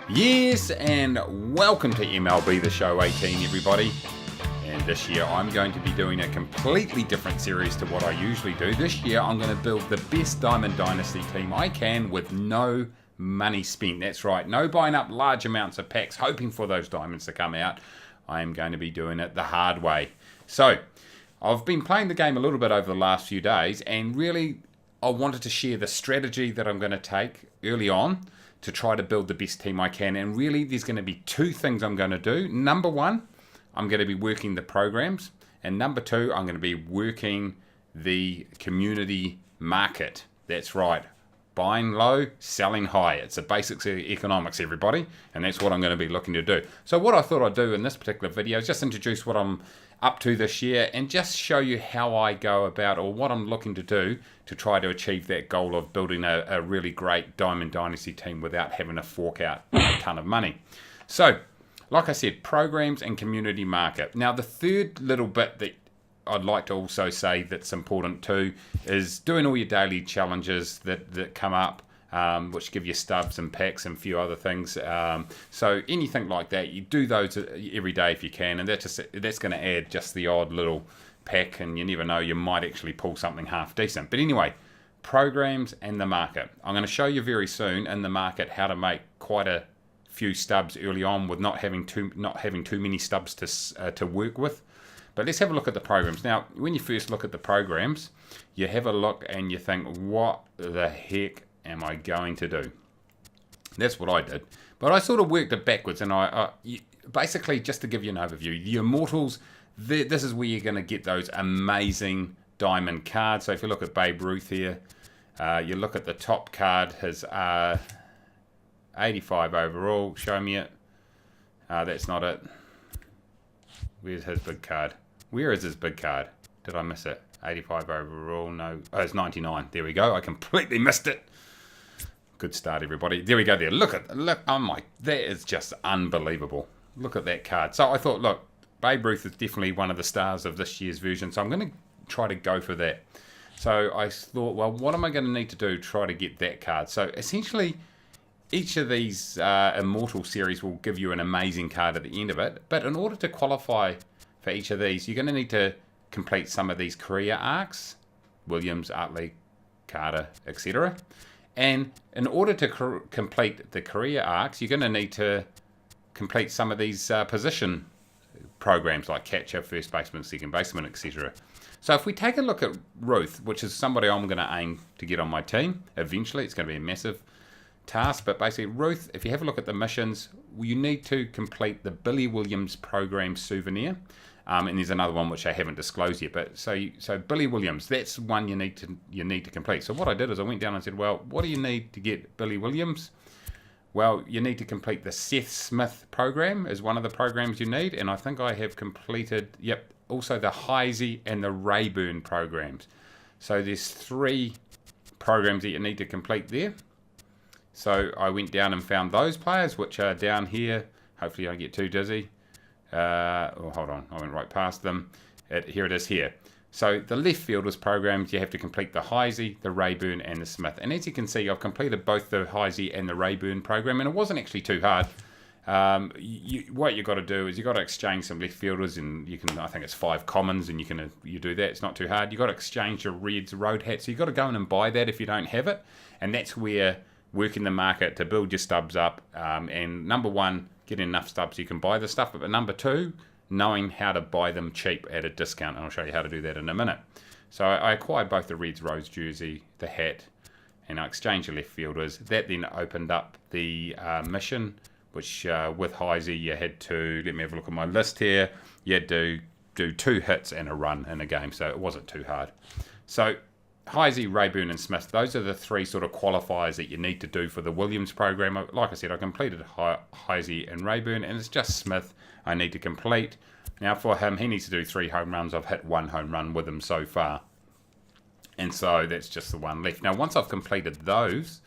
Yes, and welcome to MLB The Show 18, everybody. And this year I'm going to be doing a completely different series to what I usually do. This year I'm going to build the best Diamond Dynasty team I can with no money spent. That's right, no buying up large amounts of packs hoping for those diamonds to come out. I am going to be doing it the hard way. So, I've been playing the game a little bit over the last few days, and really I wanted to share the strategy that I'm going to take early on to try to build the best team I can. And really there's going to be two things I'm going to do. Number one, I'm going to be working the programs, and number two, I'm going to be working the community market. That's right, buying low, selling high. It's the basics of economics, everybody, and that's what I'm going to be looking to do. So what I thought I'd do in this particular video is just introduce what I'm up to this year and just show you how I go about, or what I'm looking to do to try to achieve that goal of building a really great Diamond Dynasty team without having to fork out a ton of money. So, like I said, programs and community market. Now, the third little bit that I'd like to also say that's important too is doing all your daily challenges that come up, which give you stubs and packs and a few other things. So anything like that, you do those every day if you can, and that's going to add just the odd little pack, and you never know, you might actually pull something half decent. But anyway, programs and the market. I'm going to show you very soon in the market how to make quite a few stubs early on with not having too many stubs to work with. But let's have a look at the programs. Now, when you first look at the programs, you have a look and you think, what the heck am I going to do? That's what I did. But I sort of worked it backwards, and I basically, just to give you an overview, the Immortals, this is where you're going to get those amazing diamond cards. So if you look at Babe Ruth here, you look at the top card, his 85 overall. Show me it. That's not it. Where's his big card? Where is his big card? Did I miss it? 85 overall. No. Oh, it's 99. There we go. I completely missed it. Good start, everybody. There we go there. Look. Oh my, that is just unbelievable. Look at that card. So I thought, look, Babe Ruth is definitely one of the stars of this year's version. So I'm going to try to go for that. So I thought, well, what am I going to need to do to try to get that card? So essentially, each of these Immortal series will give you an amazing card at the end of it. But in order to qualify for each of these, you're going to need to complete some of these career arcs. Williams, Utley, Carter, etc. And in order to complete the career arcs, you're going to need to complete some of these position programs like catcher, first baseman, second baseman, etc. So if we take a look at Ruth, which is somebody I'm going to aim to get on my team eventually, it's going to be a massive task, but basically Ruth, if you have a look at the missions, you need to complete the Billy Williams program souvenir, and there's another one which I haven't disclosed yet. But so Billy Williams, that's one you need to complete. So what I did is I went down and said, well, what do you need to get Billy Williams? Well, you need to complete the Seth Smith program is one of the programs you need, and I think I have completed, also the Heisey and the Rayburn programs. So there's 3 programs that you need to complete there. So I went down and found those players, which are down here. Hopefully I don't get too dizzy. Hold on, I went right past them. Here it is here. So the left fielders programs, you have to complete the Heisey, the Rayburn, and the Smith. And as you can see, I've completed both the Heisey and the Rayburn program, and it wasn't actually too hard. What you got to do is you got to exchange some left fielders, and you can, I think it's 5 commons, and you do that. It's not too hard. You got to exchange your Reds road hat, so you got to go in and buy that if you don't have it, and that's where working the market to build your stubs up, and number one, getting enough stubs so you can buy the stuff, but number two, knowing how to buy them cheap at a discount, and I'll show you how to do that in a minute. So I acquired both the Reds Rose jersey, the hat, and I exchanged the left fielders. That then opened up the mission, which with Heisey you had to, let me have a look at my list here, you had to do 2 hits and a run in a game, so it wasn't too hard. So Heisey, Rayburn, and Smith, those are the 3 sort of qualifiers that you need to do for the Williams program. Like I said, I completed Heisey and Rayburn, and it's just Smith I need to complete. Now for him, he needs to do 3 home runs. I've hit 1 home run with him so far. And so that's just the one left. Now once I've completed those,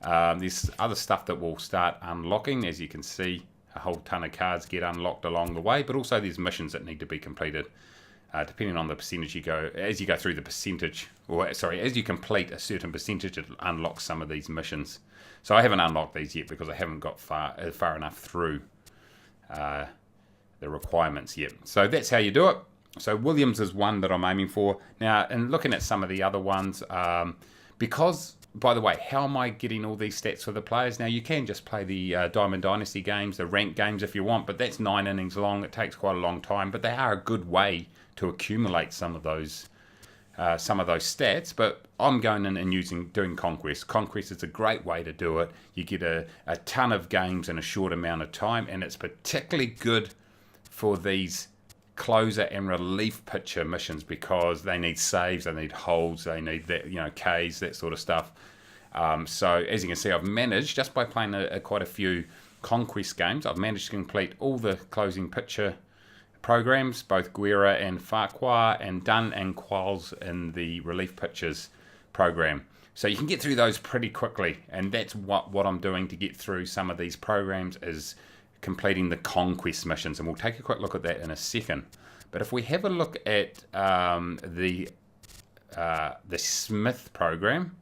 there's other stuff that will start unlocking. As you can see, a whole ton of cards get unlocked along the way, but also there's missions that need to be completed. depending on the percentage you go, as you go through the percentage, or sorry, as you complete a certain percentage, it unlocks some of these missions. So I haven't unlocked these yet because I haven't got far enough through the requirements yet. So that's how you do it. So Williams is one that I'm aiming for. Now, in looking at some of the other ones, because, by the way, how am I getting all these stats for the players? Now, you can just play the Diamond Dynasty games, the ranked games if you want, but that's 9 innings long. It takes quite a long time, but they are a good way to accumulate some of those stats. But I'm going in and doing Conquest. Conquest is a great way to do it. You get a ton of games in a short amount of time, and it's particularly good for these closer and relief pitcher missions because they need saves, they need holds, they need that, Ks, that sort of stuff. So as you can see, I've managed, just by playing quite a few Conquest games, I've managed to complete all the closing pitcher programs, both Guerra and Farquhar, and Dunn and Qualls in the relief pitchers program. So you can get through those pretty quickly, and that's what I'm doing to get through some of these programs is completing the Conquest missions, and we'll take a quick look at that in a second. But if we have a look at the Smith program,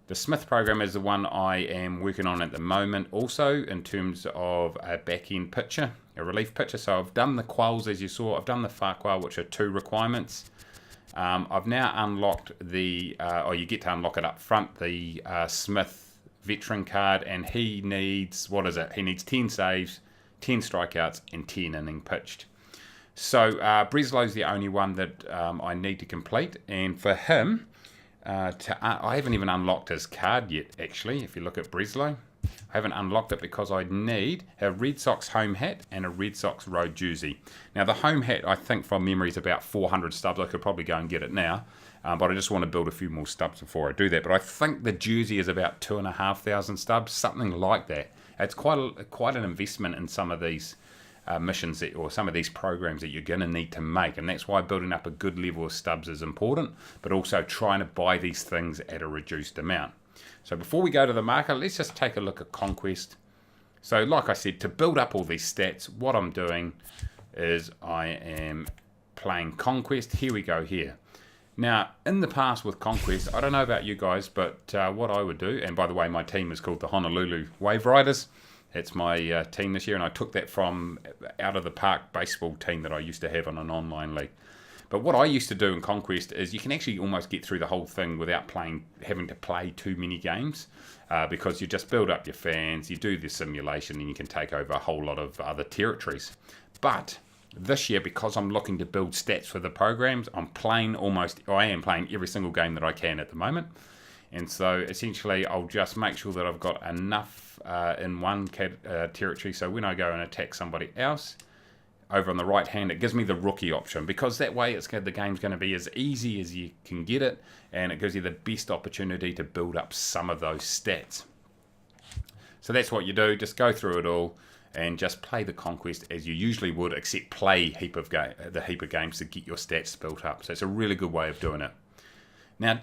the Smith program is the one I am working on at the moment, also in terms of a back-end pitcher, a relief pitcher. So I've done the Qualls, as you saw. I've done the Farquhar, which are 2 requirements. I've now unlocked or you get to unlock it up front, the Smith veteran card, and he needs, he needs 10 saves, 10 strikeouts, and 10 inning pitched. So Breslow's the only one that I need to complete, and for him, I haven't even unlocked his card yet, actually. If you look at Breslow, I haven't unlocked it because I need a Red Sox home hat and a Red Sox road jersey. Now, the home hat, I think from memory, is about 400 stubs. I could probably go and get it now, but I just want to build a few more stubs before I do that. But I think the jersey is about 2,500 stubs, something like that. It's quite an investment in some of these missions or some of these programs that you're going to need to make, and that's why building up a good level of stubs is important, but also trying to buy these things at a reduced amount. So before we go to the market, let's just take a look at Conquest. So like I said, to build up all these stats, what I'm doing is I am playing Conquest. Here we go here. Now, in the past with Conquest, I don't know about you guys, but what I would do, and by the way, my team is called the Honolulu Wave Riders. It's my team this year, and I took that from out of the park baseball team that I used to have on an online league. But what I used to do in Conquest is you can actually almost get through the whole thing without having to play too many games, because you just build up your fans, you do the simulation, and you can take over a whole lot of other territories. But this year, because I'm looking to build stats for the programs, I am playing every single game that I can at the moment. And so essentially I'll just make sure that I've got enough in one territory, so when I go and attack somebody else, over on the right hand, it gives me the rookie option, because that way the game's going to be as easy as you can get it, and it gives you the best opportunity to build up some of those stats. So that's what you do, just go through it all and just play the Conquest as you usually would, except play the heap of games to get your stats built up. So it's a really good way of doing it. Now,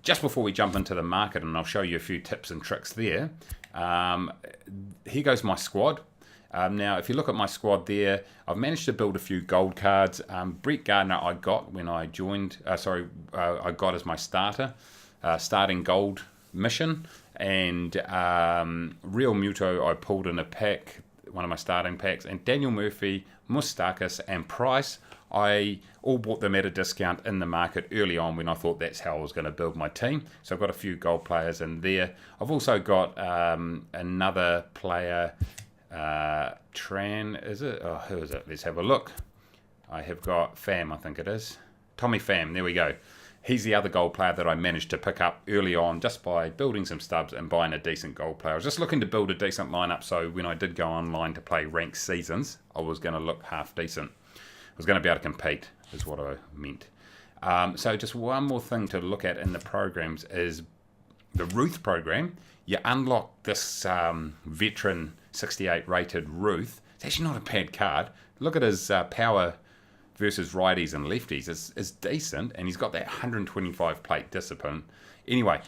just before we jump into the market, and I'll show you a few tips and tricks there, here goes my squad. Now, if you look at my squad there, I've managed to build a few gold cards. Brett Gardner I got when I joined, I got as my starting gold mission, and Real Muto I pulled in a pack, one of my starting packs, and Daniel Murphy, Moustakis, and Price, I all bought them at a discount in the market early on when I thought that's how I was going to build my team. So I've got a few gold players in there. I've also got another player, Tran, is it? Oh, who is it? Let's have a look. I have got Pham, I think it is. Tommy Pham, there we go. He's the other gold player that I managed to pick up early on just by building some stubs and buying a decent gold player. I was just looking to build a decent lineup, so when I did go online to play ranked seasons, I was going to look half decent. I was going to be able to compete, is what I meant. So just one more thing to look at in the programs is the Ruth program. You unlock this veteran 68 rated Ruth. It's actually not a bad card. Look at his power versus righties and lefties. It's decent, and he's got that 125 plate discipline. Anyway,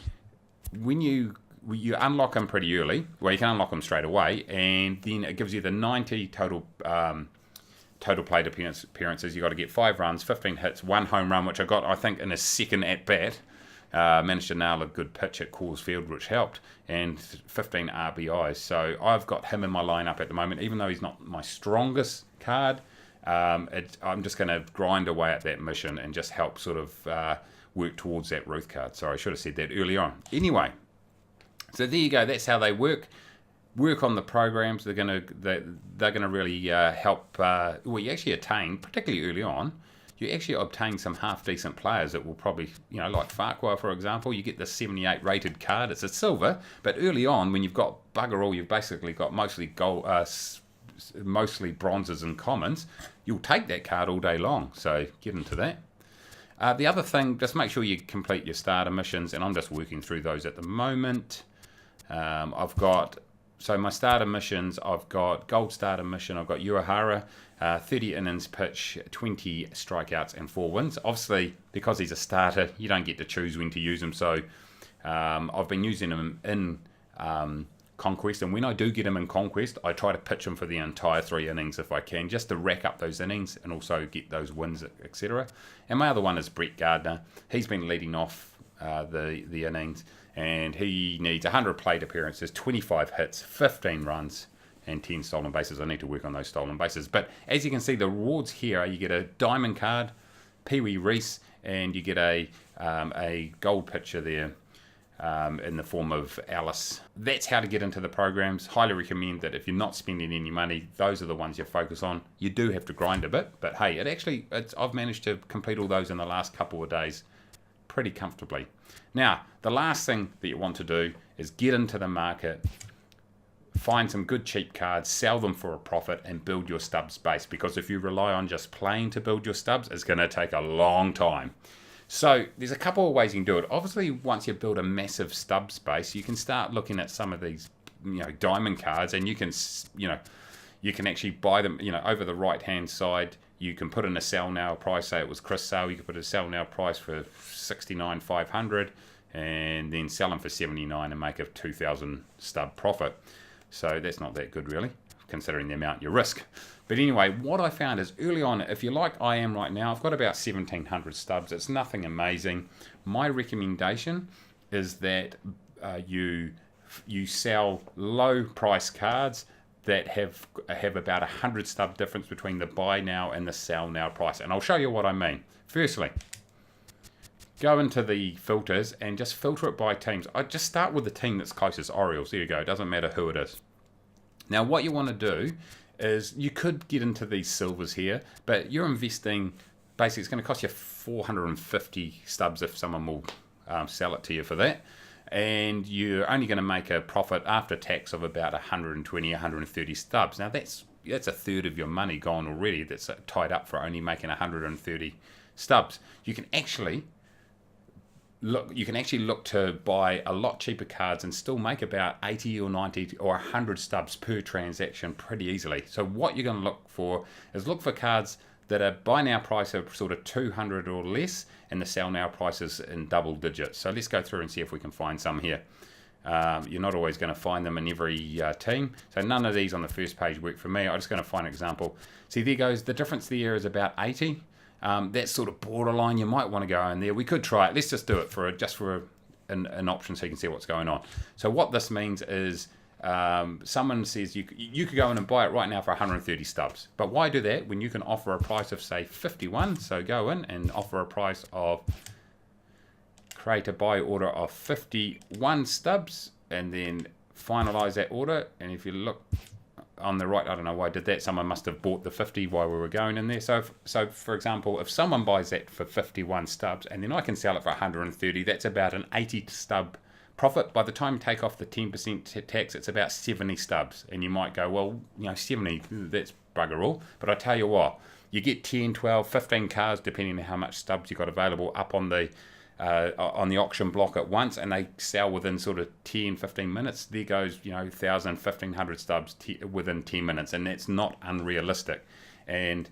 when you unlock him pretty early, well, you can unlock him straight away, and then it gives you the 90 total total plate appearances. You got to get 5 runs, 15 hits, 1 home run, which I got, I think, in a second at bat. Managed to nail a good pitch at Coors Field, which helped, and 15 RBIs. So I've got him in my lineup at the moment, even though he's not my strongest card. I'm just going to grind away at that mission and just help sort of work towards that Ruth card. Sorry, I should have said that earlier on. Anyway, so there you go. That's how they work. Work on the programs. They're going to really help. Well, you actually attain, particularly early on, you actually obtain some half-decent players that will probably, like Farquhar, for example, you get the 78 rated card. It's a silver, but early on, when you've got bugger all, you've basically got mostly gold, mostly bronzes and commons, you'll take that card all day long. So get into that. The other thing, just make sure you complete your starter missions, and I'm just working through those at the moment. So my starter missions, I've got Gold Starter Mission, I've got Uehara, 30 innings pitch, 20 strikeouts and 4 wins. Obviously, because he's a starter, you don't get to choose when to use him. So I've been using him in Conquest, and when I do get him in Conquest, I try to pitch him for the entire 3 innings if I can, just to rack up those innings and also get those wins, etc. And my other one is Brett Gardner. He's been leading off the innings, and he needs 100 plate appearances, 25 hits, 15 runs, and 10 stolen bases. I need to work on those stolen bases. But as you can see, the rewards here are you get a diamond card, Pee-wee Reese, and you get a gold picture there in the form of Alice. That's how to get into the programs. Highly recommend that if you're not spending any money, those are the ones you focus on. You do have to grind a bit, but hey, I've managed to complete all those in the last couple of days pretty comfortably. Now, the last thing that you want to do is get into the market, find some good cheap cards, sell them for a profit, and build your stubs base, because if you rely on just playing to build your stubs, it's going to take a long time. So there's a couple of ways you can do it. Obviously, once you build a massive stubs base, you can start looking at some of these diamond cards, and you can actually buy them over the right hand side. You can put in a sell now price. Say it was Chris Sale, you could put a sell now price for $69,500 and then sell them for $79 and make a 2,000 stub profit. So that's not that good, really, considering the amount you risk. But anyway, what I found is early on, if you're like I am right now, I've got about 1,700 stubs. It's nothing amazing. My recommendation is that you sell low price cards that have about 100 stub difference between the buy now and the sell now price. And I'll show you what I mean. Firstly, go into the filters and just filter it by teams. I just start with the team that's closest, Orioles. There you go. It doesn't matter who it is. Now, what you want to do is you could get into these silvers here, but you're investing, basically it's going to cost you 450 stubs if someone will sell it to you for that. And you're only going to make a profit after tax of about 120, 130 stubs. Now that's a third of your money gone already. That's tied up for only making 130 stubs. You can actually look to buy a lot cheaper cards and still make about 80 or 90 or 100 stubs per transaction pretty easily. So what you're going to look for is look for cards that are buy now price of sort of 200 or less, and the sell now prices in double digits. So let's go through and see if we can find some here. You're not always going to find them in every team. So none of these on the first page work for me. I'm just going to find an example. See, there goes. The difference there is about 80. That's sort of borderline. You might want to go in there. We could try it. Let's just do it for an option so you can see what's going on. So what this means is someone says you could go in and buy it right now for 130 stubs. But why do that when you can offer a price of, say, 51? So go in and offer a price of, create a buy order of 51 stubs and then finalize that order. And if you look on the right, I don't know why I did that. Someone must have bought the 50 while we were going in there. So for example, if someone buys that for 51 stubs and then I can sell it for 130, that's about an 80 stub profit. By the time you take off the 10% tax, it's about 70 stubs. And you might go, well, 70, that's bugger all. But I tell you what, you get 10, 12, 15 cars, depending on how much stubs you've got available, up on the auction block at once, and they sell within sort of 10, 15 minutes. There goes, 1,000, 1,500 stubs within 10 minutes, and that's not unrealistic. And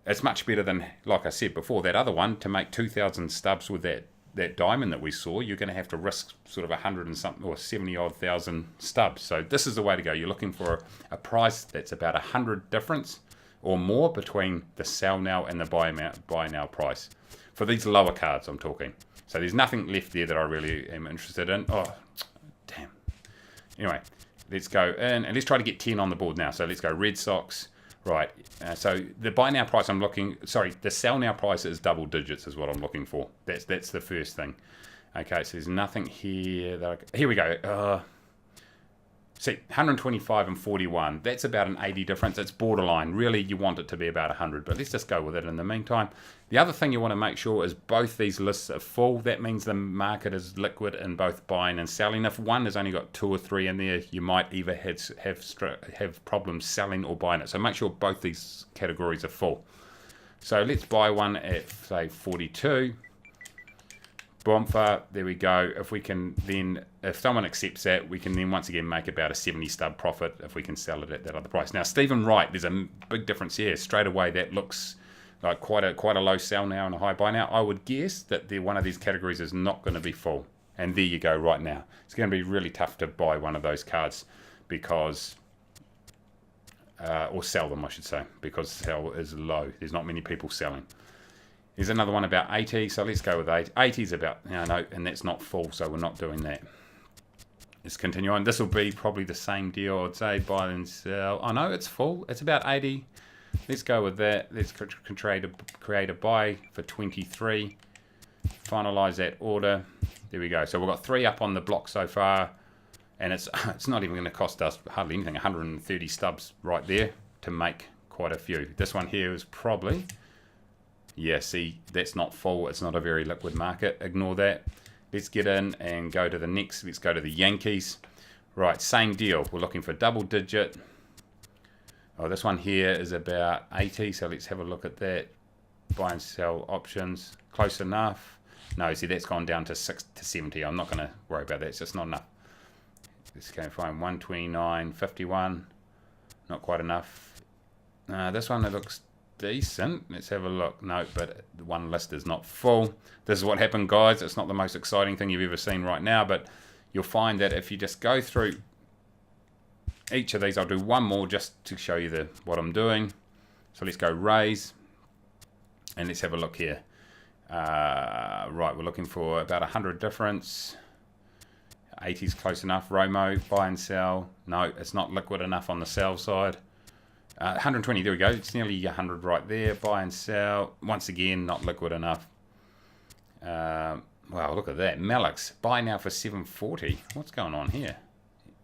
it's much better than, like I said before, that other one, to make 2,000 stubs with that diamond that we saw. You're going to have to risk sort of 100 and something or 70 odd thousand stubs. So this is the way to go. You're looking for a price that's about 100 difference or more between the sell now and the buy now price. For these lower cards I'm talking. So there's nothing left there that I really am interested in. Oh, damn. Anyway, let's go in and let's try to get 10 on the board now. So let's go Red Sox. Right, so the buy now price the sell now price is double digits is what I'm looking for. That's the first thing. Okay, so there's nothing here. Here we go. See, 125 and 41. That's about an 80 difference. It's borderline. Really, you want it to be about 100, but let's just go with it in the meantime. The other thing you want to make sure is both these lists are full. That means the market is liquid in both buying and selling. If one has only got 2 or 3 in there, you might either have problems selling or buying it. So make sure both these categories are full. So let's buy one at, say, 42. Bomfa, there we go. If we can then, if someone accepts that, we can then once again make about a 70 stub profit if we can sell it at that other price. Now, Stephen Wright, there's a big difference here. Straight away, that looks like quite a low sell now and a high buy now. I would guess that one of these categories is not going to be full. And there you go right now. It's going to be really tough to buy one of those cards because, or sell them, I should say, because sell is low. There's not many people selling. There's another one about 80, so let's go with 80. 80 is about, no, and that's not full, so we're not doing that. Let's continue on. This will be probably the same deal, I'd say, buy and sell. Oh, no, it's full. It's about 80. Let's go with that. Let's create a buy for 23. Finalize that order. There we go. So we've got 3 up on the block so far, and it's not even going to cost us hardly anything, 130 stubs right there to make quite a few. This one here is probably... Yeah, see, that's not full. It's not a very liquid market. Ignore that. Let's get in and go to the next. Let's go to the Yankees. Right, same deal. We're looking for double digit. Oh, this one here is about 80, so let's have a look at that. Buy and sell options. Close enough. No, see, that's gone down to 6 to 70. I'm not going to worry about that. It's just not enough. Let's go find 129.51. Not quite enough. This one, it looks decent. Let's have a look. No, but the one list is not full. This is what happened, guys. It's not the most exciting thing you've ever seen right now, but you'll find that if you just go through each of these, I'll do one more just to show you what I'm doing. So let's go raise, and let's have a look here. Right, we're looking for about 100 difference. 80 is close enough. Romo, buy and sell. No, it's not liquid enough on the sell side. 120, there we go. It's nearly 100 right there. Buy and sell. Once again, not liquid enough. Wow, look at that. Malix, buy now for 740. What's going on here?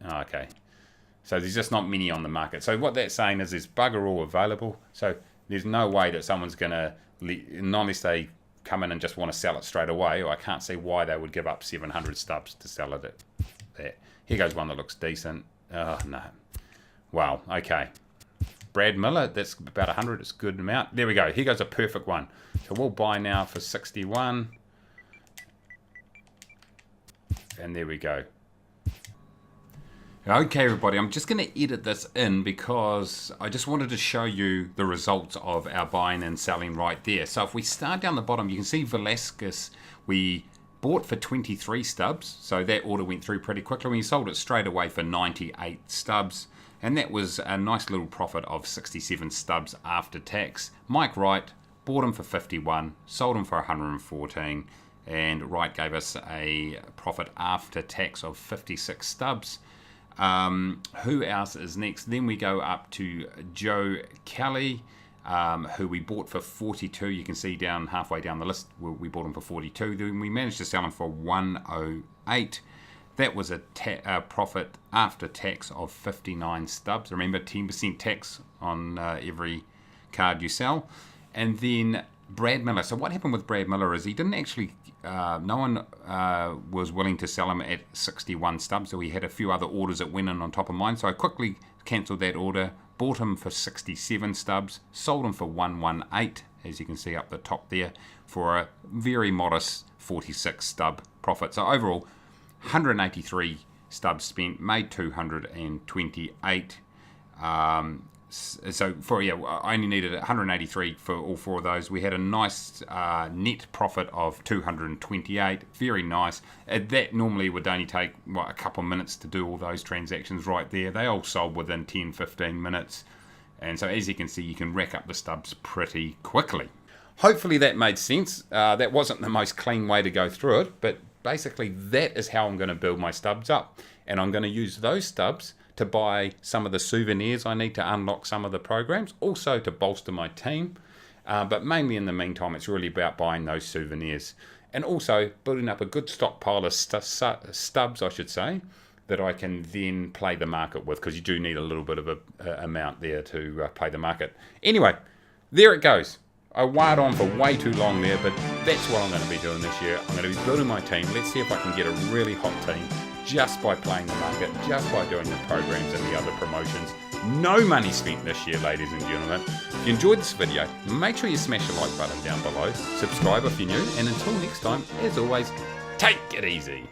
Oh, okay. So there's just not many on the market. So what that's saying is there's bugger all available. So there's no way that someone's going to, not unless they come in and just want to sell it straight away, or I can't see why they would give up 700 stubs to sell it at that. Here goes one that looks decent. Oh, no. Wow, okay. Brad Miller, that's about 100. It's a good amount. There we go. Here goes a perfect one. So we'll buy now for 61. And there we go. Okay, everybody, I'm just going to edit this in because I just wanted to show you the results of our buying and selling right there. So if we start down the bottom, you can see Velasquez, we bought for 23 stubs. So that order went through pretty quickly. We sold it straight away for 98 stubs. And that was a nice little profit of 67 stubs after tax. Mike Wright, bought him for 51, sold him for 114, and Wright gave us a profit after tax of 56 stubs. Who else is next? Then we go up to Joe Kelly, who we bought for 42. You can see down halfway down the list, we bought him for 42. Then we managed to sell him for 108. That was a profit after tax of 59 stubs. Remember, 10% tax on every card you sell. And then Brad Miller. So what happened with Brad Miller is he didn't actually, no one was willing to sell him at 61 stubs. So he had a few other orders that went in on top of mine. So I quickly cancelled that order, bought him for 67 stubs, sold him for 118, as you can see up the top there, for a very modest 46 stub profit. So overall, 183 stubs spent, made 228. So I only needed 183 for all 4 of those. We had a nice net profit of 228. Very nice. That normally would only take a couple of minutes to do all those transactions right there. They all sold within 10-15 minutes. And so as you can see, you can rack up the stubs pretty quickly. Hopefully that made sense. That wasn't the most clean way to go through it, but basically that is how I'm going to build my stubs up. And I'm going to use those stubs to buy some of the souvenirs I need to unlock some of the programs, also to bolster my team. But mainly in the meantime, it's really about buying those souvenirs. And also building up a good stockpile of stubs, I should say, that I can then play the market with, because you do need a little bit of a amount there to play the market. Anyway, there it goes. I wired on for way too long there, but that's what I'm going to be doing this year. I'm going to be building my team. Let's see if I can get a really hot team just by playing the market, just by doing the programs and the other promotions. No money spent this year, ladies and gentlemen. If you enjoyed this video, make sure you smash the like button down below. Subscribe if you're new, and until next time, as always, take it easy.